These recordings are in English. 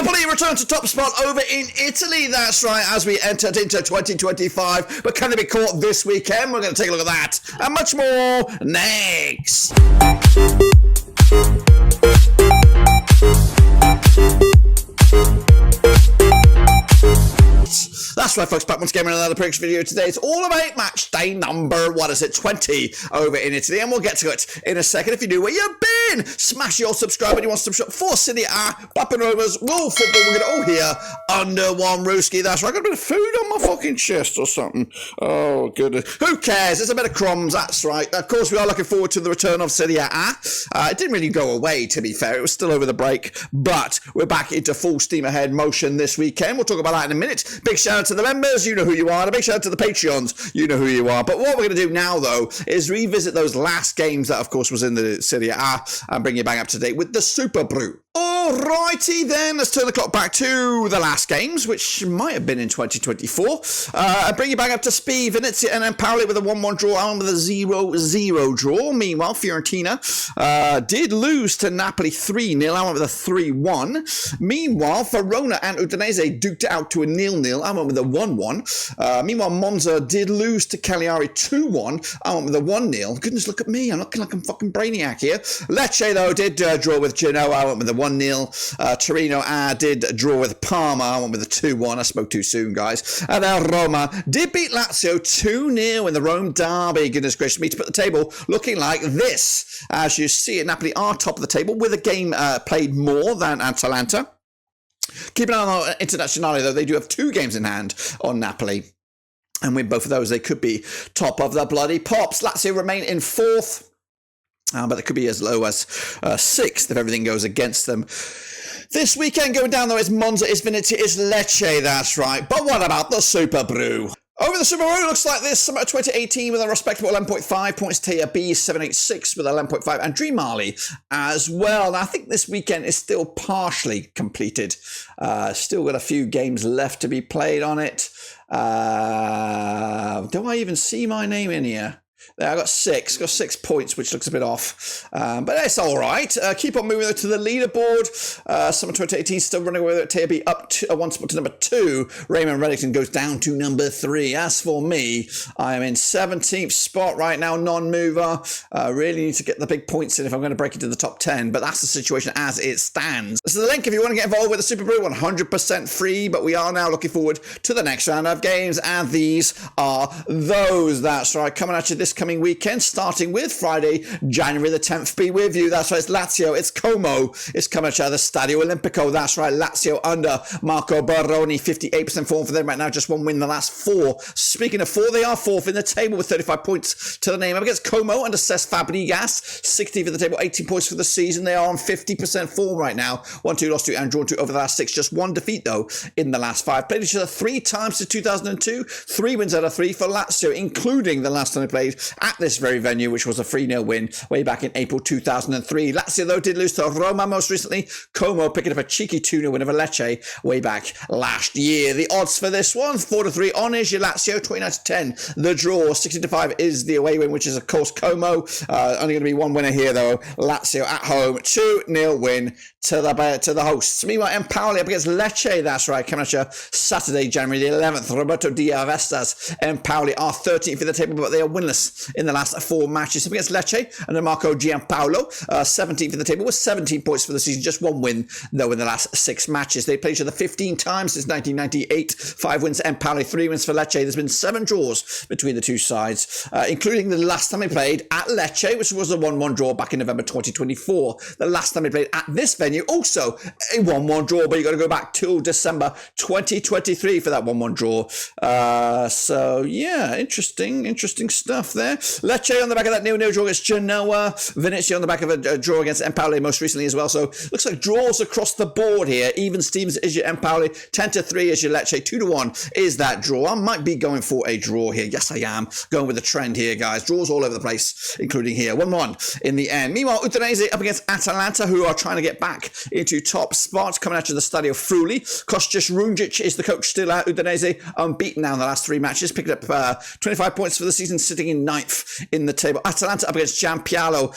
Napoli return to top spot over in Italy. That's right, as we entered into 2025. But can they be caught this weekend? We're going to take a look at that and much more next. That's right, folks, back once again with another prediction video today. It's all about match day number, 20 over in Italy, and we'll get to it in a second. If you knew where you've been, smash your subscribe button. You want to subscribe for Serie A, Papa Roma's, World Football. We're going to here under one Rooski. That's right, I got a bit of food on my fucking chest or something. Oh, goodness. Who cares? It's a bit of crumbs, that's right. Of course, we are looking forward to the return of Serie A. It didn't really go away, to be fair. It was still over the break, but we're back into full steam ahead motion this weekend. We'll talk about that in a minute. Big shout out to the members, you know who you are. And a big shout out to the Patreons, you know who you are. But what we're going to do now, though, is revisit those last games that, of course, was in the Serie A and bring you back up to date with the Superbru. Alrighty then, let's turn the clock back to the last games, which might have been in 2024. And bring you back up to speed. Venezia and Empoli with a 1-1 draw, Allen with a 0-0 draw. Meanwhile, Fiorentina did lose to Napoli 3-0, Allen with a 3-1. Meanwhile, Verona and Udinese duked it out to a 0-0, Allen with a 1-1. Meanwhile, Monza did lose to Cagliari 2-1, Allen with a 1-0. Goodness, look at me, I'm looking like I'm fucking brainiac here. Lecce, though, did draw with Genoa, Allen with a 1-0. Torino did draw with Parma. I went with a 2-1. I spoke too soon, guys. And Roma did beat Lazio 2-0 in the Rome derby. Goodness gracious me, to put the table looking like this. As you see it, Napoli are top of the table with a game played more than Atalanta. Keep an eye on Internazionale, though. They do have 2 games in hand on Napoli. And with both of those, they could be top of the bloody pops. Lazio remain in 4th. But it could be as low as 6th if everything goes against them. This weekend going down, though, is Monza, is Venezia, is Lecce, that's right. But what about the Superbru? Over the Superbru, looks like this. Summer 2018 with a respectable 11.5 points. Tia B 786 with 11.5, and Dream Mali as well. Now, I think this weekend is still partially completed. Still got a few games left to be played on it. Do I even see my name in here? There, I got 6 points, which looks a bit off, but it's all right. Keep on moving to the leaderboard. Summer 2018 still running away with TAB up to one spot to number 2. Raymond Reddington goes down to number 3. As for me, I am in 17th spot right now, non-mover. Really need to get the big points in if I'm going to break into the top 10, but that's the situation as it stands. So the link, if you want to get involved with the Superbru, 100% free, but we are now looking forward to the next round of games, and these are those. That's right, coming at you this coming weekend, starting with Friday, January the 10th. Be with you. That's right, it's Lazio, it's Como, it's coming at the Stadio Olimpico. That's right, Lazio under Marco Baroni, 58% form for them right now, just 1 win in the last 4. Speaking of 4, they are 4th in the table with 35 points to the name. Up against Como under Cesc Fabregas, 60th in the table, 18 points for the season. They are on 50% form right now. 1-2 lost to and drawn to over the last 6. Just 1 defeat, though, in the last 5. Played each other 3 times since 2002. 3 wins out of 3 for Lazio, including the last time they played at this very venue, which was a 3-0 win way back in April 2003. Lazio, though, did lose to Roma most recently. Como picking up a cheeky 2-0 win over Lecce way back last year. The odds for this one, 4-3 on is your Lazio, 29-10. The draw, 16-5 is the away win, which is, of course, Como. Only going to be 1 winner here, though. Lazio at home, 2-0 win to the hosts. Meanwhile, Empoli up against Lecce, that's right, coming at you Saturday, January the 11th. Roberto Di Avestas. Empoli are 13th in the table, but they are winless in the last 4 matches. Up against Lecce and Marco Giampaolo, 17th in the table with 17 points for the season, just 1 win, though, in the last 6 matches. They played each other 15 times since 1998. 5 wins Empoli, 3 wins for Lecce. There's been 7 draws between the two sides, including the last time they played at Lecce, which was a 1-1 draw back in November 2024. The last time they played at this venue, also a 1-1 draw, but you got to go back till December 2023 for that 1-1 draw. So yeah, interesting stuff there. Lecce on the back of that 0-0 draw against Genoa. Venezia on the back of a draw against Empoli most recently as well. So looks like draws across the board here. Even Steams is your Empoli, 10-3 is your Lecce, 2-1 is that draw. I might be going for a draw here. Yes, I am going with the trend here, guys. Draws all over the place, including here. 1-1 in the end. Meanwhile, Udinese up against Atalanta, who are trying to get back into top spots, coming out to the Stadio Friuli. Kostas Rungic is the coach still at Udinese, unbeaten now in the last 3 matches, picked up 25 points for the season, sitting in 29th in the table. Atalanta up against Piero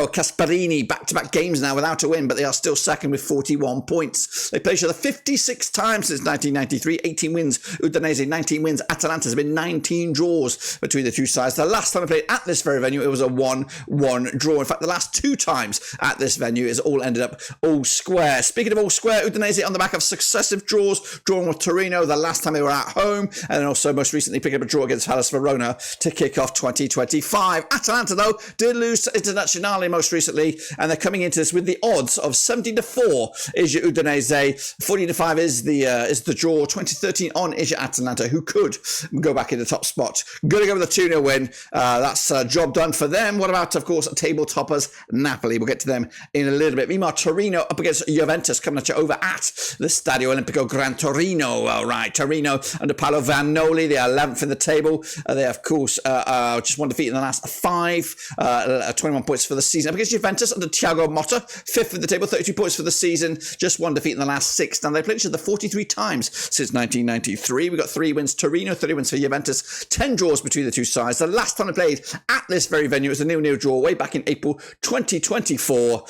Gasperini, back-to-back games now without a win, but they are still second with 41 points. They play each other 56 times since 1993, 18 wins. Udinese, 19 wins. Atalanta has been 19 draws between the two sides. The last time they played at this very venue, it was a 1-1 draw. In fact, the last two times at this venue is all ended up all square. Speaking of all square, Udinese on the back of successive draws, drawing with Torino the last time they were at home, and then also most recently picking up a draw against AS Verona to kick off 2025. Atalanta, though, did lose to Internazionale most recently, and they're coming into this with the odds of 70-4 is your Udinese, 40-5 is the draw, 20-13 on is your Atalanta, who could go back in the top spot. Good to go with a 2-0 win. That's a job done for them. What about, of course, table toppers Napoli? We'll get to them in a little bit. Meanwhile, Torino up against Juventus, coming at you over at the Stadio Olimpico Gran Torino. All right, Torino under Paolo Vanoli, they are 11th in the table. They, of course, just one defeat in the last 5, 21 points for the season. Up against Juventus under Thiago Motta, 5th in the table, 32 points for the season, just one defeat in the last 6. Now, they played each other 43 times since 1993. We got 3 wins Torino, 30 wins for Juventus, 10 draws between the two sides. The last time they played at this very venue was a 0-0 draw way back in April 2024.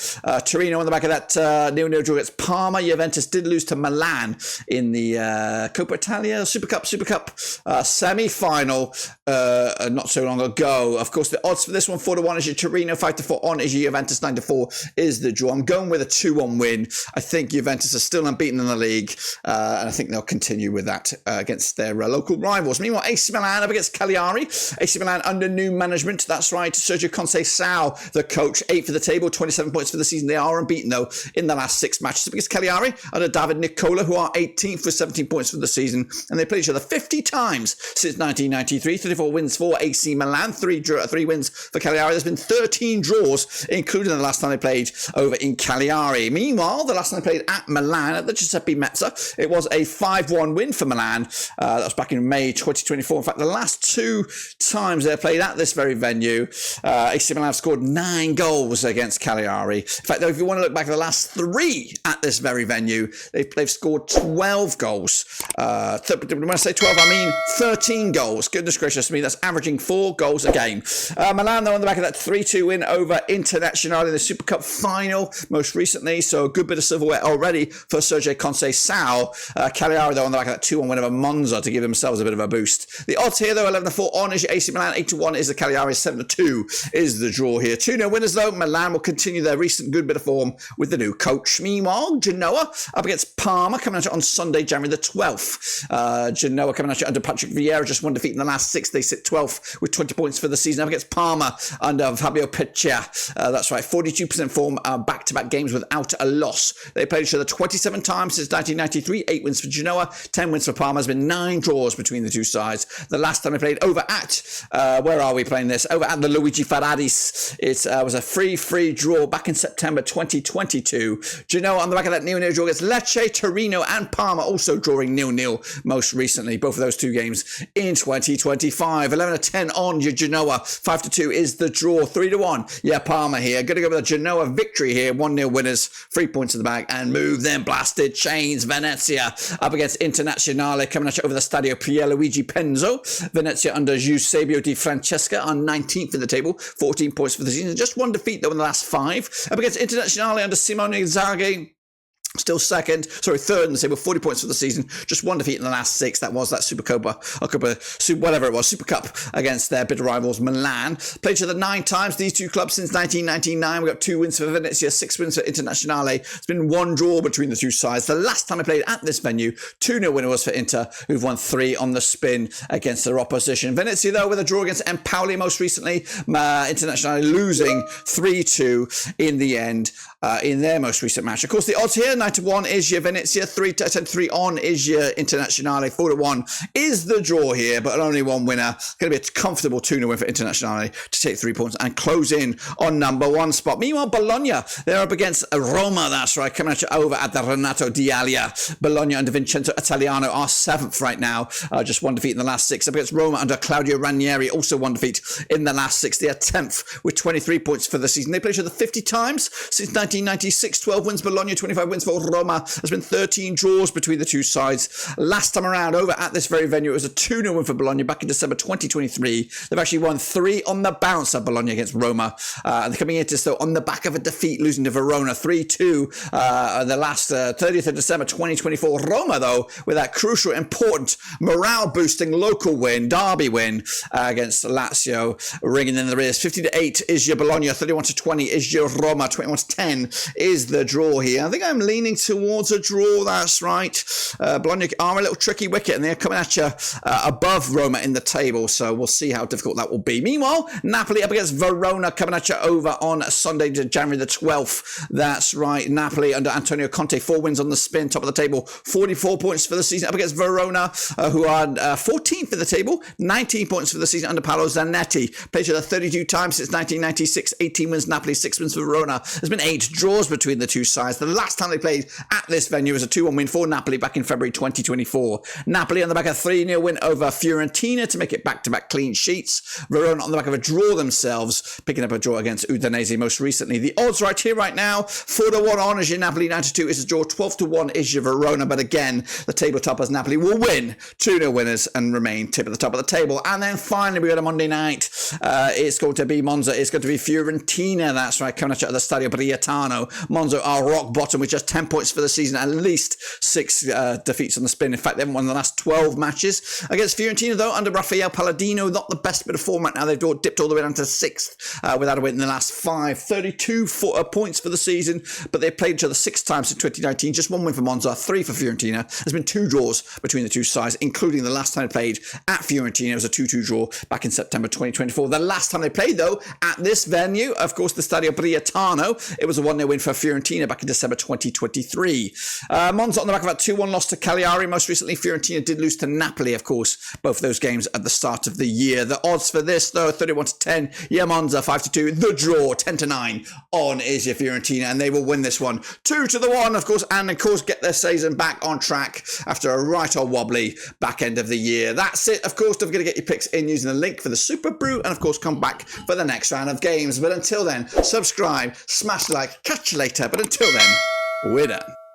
Torino on the back of that 0-0 draw against Parma. Juventus did lose to Milan in the Coppa Italia Super Cup semi-final not so long ago. Of course, the odds for this one 4-1 is your Torino, 5-4 on is your Juventus, 9-4 is the draw. I'm going with a 2-1 win. I think Juventus are still unbeaten in the league, and I think they'll continue with that against their local rivals. Meanwhile, AC Milan up against Cagliari. AC Milan under new management. That's right, Sergio Conceição, the coach, 8th for the table, 27 points for the season. They are unbeaten, though, in the last 6 matches. Up against Cagliari under David Nicola, who are 18th with 17 points for the season, and they play each other 50 times since 1993. 34 wins for AC Milan, 3 wins for Cagliari. There's been 13 draws, including the last time they played over in Cagliari. Meanwhile, the last time they played at Milan at the Giuseppe Meazza, it was a 5-1 win for Milan. That was back in May 2024. In fact, the last 2 times they played at this very venue, AC Milan have scored 9 goals against Cagliari. In fact, though, if you want to look back at the last 3 at this very venue, they've scored 12 goals. When I say 12, I mean 13 goals. Goodness gracious me, that's averaging 4 goals a game. Milan, though, on the back of that 3-2 win over Internazionale in the Super Cup final most recently, so a good bit of silverware already for Sergio Conceição. Cagliari, though, on the back of that 2-1 win over Monza to give themselves a bit of a boost. The odds here, though, 11-4 on is your AC Milan, 8-1 is the Cagliari, 7-2 is the draw here. 2-0 winners, though. Milan will continue their recent good bit of form with the new coach. Meanwhile, Genoa up against Parma, coming at you on Sunday, January the 12th. Genoa coming at you under Patrick Vieira, just one defeat in the last 6. They sit 12th with 20 points for the season. Up against Parma under Fabio Peccia. That's right, 42% form, back-to-back games without a loss. They played each other 27 times since 1993. 8 wins for Genoa, 10 wins for Parma. There's been 9 draws between the two sides. The last time they played over at, where are we playing this? Over at the Luigi Ferraris. It was a free draw back in September 2022. Genoa on the back of that 0-0 draw against Lecce, Torino and Parma also drawing 0-0 most recently. Both of those 2 games in 2025. 11-10 on your Genoa. 5-2 is the draw. 3-1. Yeah, Parma here. Going to go with a Genoa victory here. 1-0 winners. 3 points in the bag and move them blasted chains. Venezia up against Internazionale coming at you over the Stadio Pierluigi Penzo. Venezia under Eusebio Di Francesca on 19th in the table. 14 points for the season. Just one defeat though in the last 5. Up against Internazionale under Simone Inzaghi. Still third in the table, 40 points for the season. Just one defeat in the last 6. That was that Super Cup against their bitter rivals Milan. Played each other 9 times, these 2 clubs since 1999. We got 2 wins for Venezia, 6 wins for Internazionale. It's been 1 draw between the two sides. The last time I played at this venue, 2-0 winner was for Inter, who've won 3 on the spin against their opposition. Venezia, though, with a draw against Empoli most recently. Internazionale losing 3-2 in the end. In their most recent match. Of course, the odds here, 9-1 is your Venezia, 10-3 on is your Internazionale, 4-1 is the draw here, but only 1 winner. Going to be a comfortable 2-0 win for Internazionale to take 3 points and close in on number 1 spot. Meanwhile, Bologna, they're up against Roma, that's right, coming at you over at the Renato D'Alia. Bologna under Vincenzo Italiano are 7th right now, just 1 defeat in the last 6. Up against Roma under Claudio Ranieri, also 1 defeat in the last 6. They are 10th with 23 points for the season. They played each other 50 times since 1996, 12 wins Bologna, 25 wins for Roma. There's been 13 draws between the two sides. Last time around, over at this very venue, it was a 2-0 win for Bologna back in December 2023. They've actually won 3 on the bounce at Bologna against Roma. And they're coming into this, though, on the back of a defeat, losing to Verona 3-2 the last 30th of December 2024. Roma, though, with that crucial, important, morale-boosting local win, derby win against Lazio, ringing in the rears. 50-8 is your Bologna, 31-20 is your Roma, 21-10 is the draw here. I think I'm leaning towards a draw, that's right. Bologna are a little tricky wicket, and they're coming at you above Roma in the table, so we'll see how difficult that will be. Meanwhile, Napoli up against Verona, coming at you over on Sunday, January the 12th. That's right, Napoli under Antonio Conte, 4 wins on the spin, top of the table, 44 points for the season, up against Verona, who are 14th in the table, 19 points for the season under Paolo Zanetti. Played each other 32 times since 1996, 18 wins Napoli, 6 wins for Verona. There's been 8 draws between the two sides. The last time they played at this venue was a 2-1 win for Napoli back in February 2024. Napoli on the back of a 3-0 win over Fiorentina to make it back-to-back clean sheets. Verona on the back of a draw themselves, picking up a draw against Udinese most recently. The odds right here, right now, 4-1 on is your Napoli, 9-2 is the draw, 12-1 is your Verona. But again, the table toppers Napoli will win, 2-0 winners, and remain tip at the top of the table. And then finally, we got a Monday night. It's going to be Monza. It's going to be Fiorentina. That's right, coming at you at the Stadio Briatano. Monza are rock bottom with just 10 points for the season, at least 6 defeats on the spin. In fact, they haven't won the last 12 matches. Against Fiorentina, though, under Rafael Palladino, not the best bit of form right now. They've dipped all the way down to 6th without a win in the last 5. 32 points for the season, but they've played each other 6 times in 2019. Just 1 win for Monza, 3 for Fiorentina. There's been 2 draws between the two sides, including the last time they played at Fiorentina. It was a 2-2 draw back in September 2024. The last time they played, though, at this venue, of course, the Stadio Briatano, it was a 1-0 win for Fiorentina back in December 2023. Monza on the back of that 2-1 loss to Cagliari. Most recently, Fiorentina did lose to Napoli, of course, both of those games at the start of the year. The odds for this, though, 31-10. Yeah, Monza, 5-2. The draw, 10-9 on is your Fiorentina, and they will win this one 2-1, of course, and of course get their season back on track after a right or wobbly back end of the year. That's it, of course. Don't forget to get your picks in using the link for the Superbru, and of course come back for the next round of games. But until then, subscribe, smash the like, catch you later. But until then, we're done.